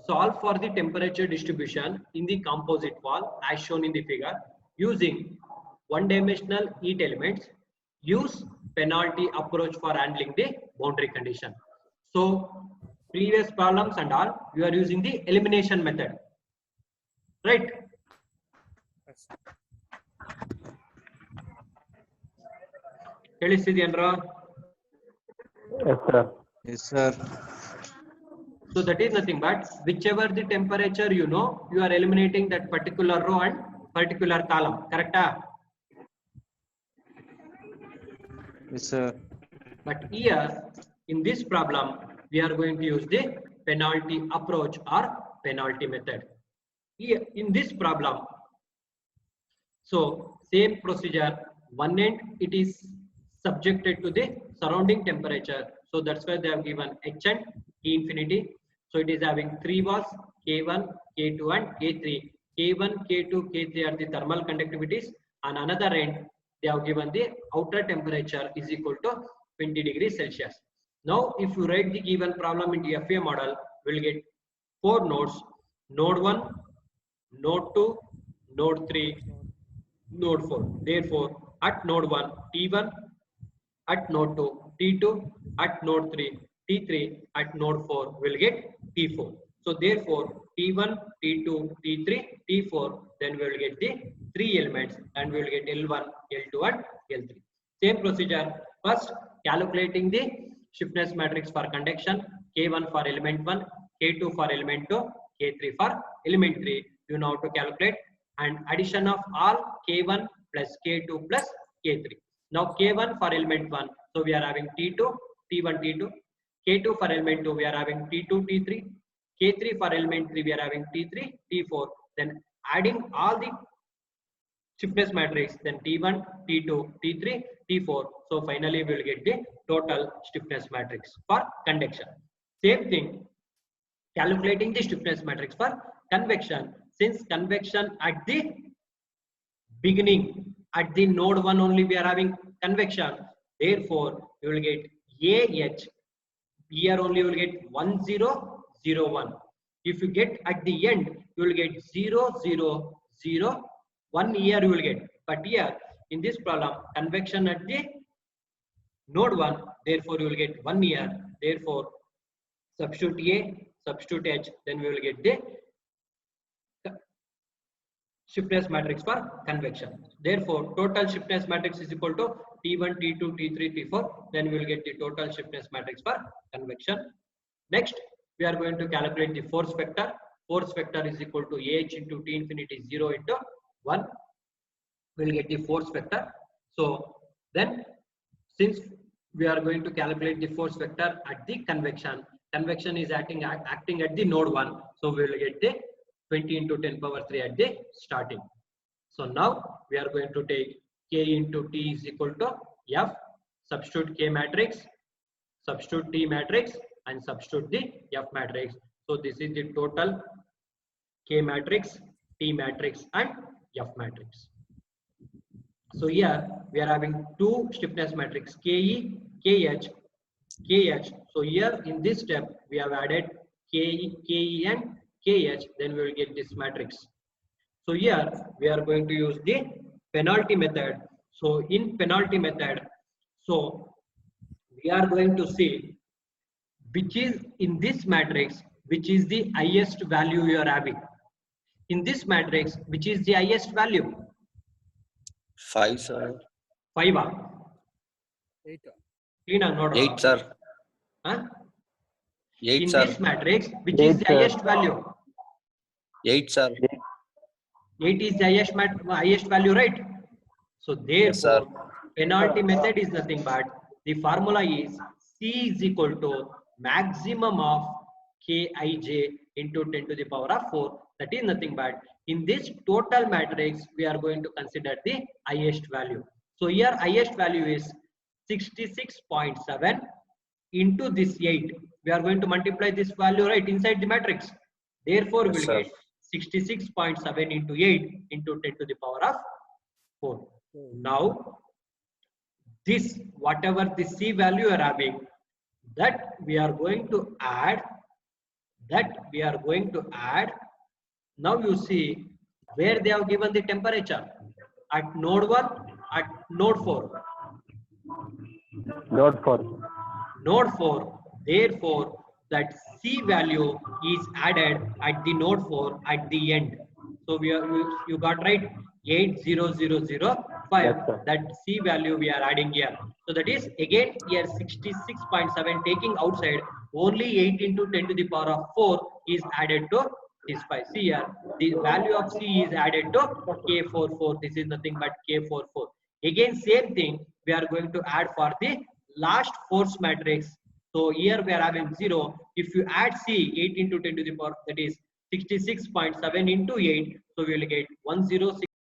solve for the temperature distribution in the composite wall as shown in the figure using one-dimensional heat elements. Use penalty approach for handling the boundary condition. So previous problems and all, you are using the elimination method, right? Yes, sir. Yes, sir. so that is nothing but whichever the temperature you know, you are eliminating that particular row and particular column, correct? Yes, sir. But here in this problem, we are going to use the penalty approach or penalty method. Here in this problem, so same procedure, one end it is subjected to the surrounding temperature. So that's why they have given H and T infinity. So it is having three walls, K1, K2 and K3. K1, K2, K3 are the thermal conductivities. On another end, they have given the outer temperature is equal to 20 degrees Celsius. Now, if you write the given problem into FA model, we'll get 4 nodes, node 1, node 2, node 3, node 4. Therefore, at node 1, T1, at node 2, T2, at node 3, T3, at node 4, we'll get T4. So therefore, T1, T2, T3, T4, then we will get the 3 elements and we will get L1, L2 and L3. Same procedure. First, calculating the stiffness matrix for conduction, K1 for element 1, K2 for element 2, K3 for element 3. You know how to calculate, and addition of all K1 plus K2 plus K3. Now K1 for element 1, so we are having T2, T1, T2. K2 for element 2, we are having T2, T3. K3 for element 3, we are having T3, T4. Then adding all the stiffness matrix, then T1, T2, T3, T4. So finally we will get the total stiffness matrix for conduction. Same thing, calculating the stiffness matrix for convection. Since convection at the beginning, at the node 1 only we are having convection, therefore you will get AH. Here only you will get 1, 0, 0, 1. If you get at the end, you will get 0, 0, 0, 1 year you will get. But here in this problem, convection at the node 1, therefore you will get 1 year. Therefore, substitute A, substitute H, then we will get the stiffness matrix for convection. Therefore, total stiffness matrix is equal to T1, T2, T3, T4. Then we will get the total stiffness matrix for convection. Next, we are going to calculate the force vector. Force vector is equal to AH into T infinity 0 into 1. We will get the force vector. So then, since we are going to calculate the force vector at the convection, convection is acting at the node 1. So we will get the 20 into 10 power 3 at the starting. So now we are going to take K into T is equal to F, substitute K matrix, substitute T matrix and substitute the F matrix. So this is the total K matrix, T matrix and F matrix. So here we are having two stiffness matrix KE, KH, KH. So here in this step we have added KE and KH, then we will get this matrix. So here we are going to use the penalty method. So in penalty method, so we are going to see which is in this matrix, which is the highest value you are having. In this matrix, which is the highest value? 5, sir. 5. 8. Clean or not? 8, sir. Huh? 8, In sir. this matrix, which 8, is the sir. highest value? 8, sir. 8 is the highest value, right? So Yes, sir. therefore, penalty method is nothing but the formula is C is equal to maximum of Kij into 10 to the power of 4. That is nothing but in this total matrix, we are going to consider the highest value. So here highest value is 66.7 into this 8. We are going to multiply this value right inside the matrix. Therefore, Yes, we will get 66.7 into 8 into 10 to the power of 4. Now, this whatever the C value you are having, that we are going to add that we are going to add. Now you see where they have given the temperature at node 1, at node 4. Node 4. Node 4. Therefore, that C value is added at the node 4 at the end. So you got right 80005. Yes, sir. That C value we are adding here. So that is again here 66.7 taking outside only 8 into 10 to the power of 4 is added to this pi. See here the value of C is added to K44. This is nothing but K44. Again same thing we are going to add for the last force matrix. So here we are having 0. If you add C 8 into 10 to the power, that is 66.7 into 8. So we will get 1066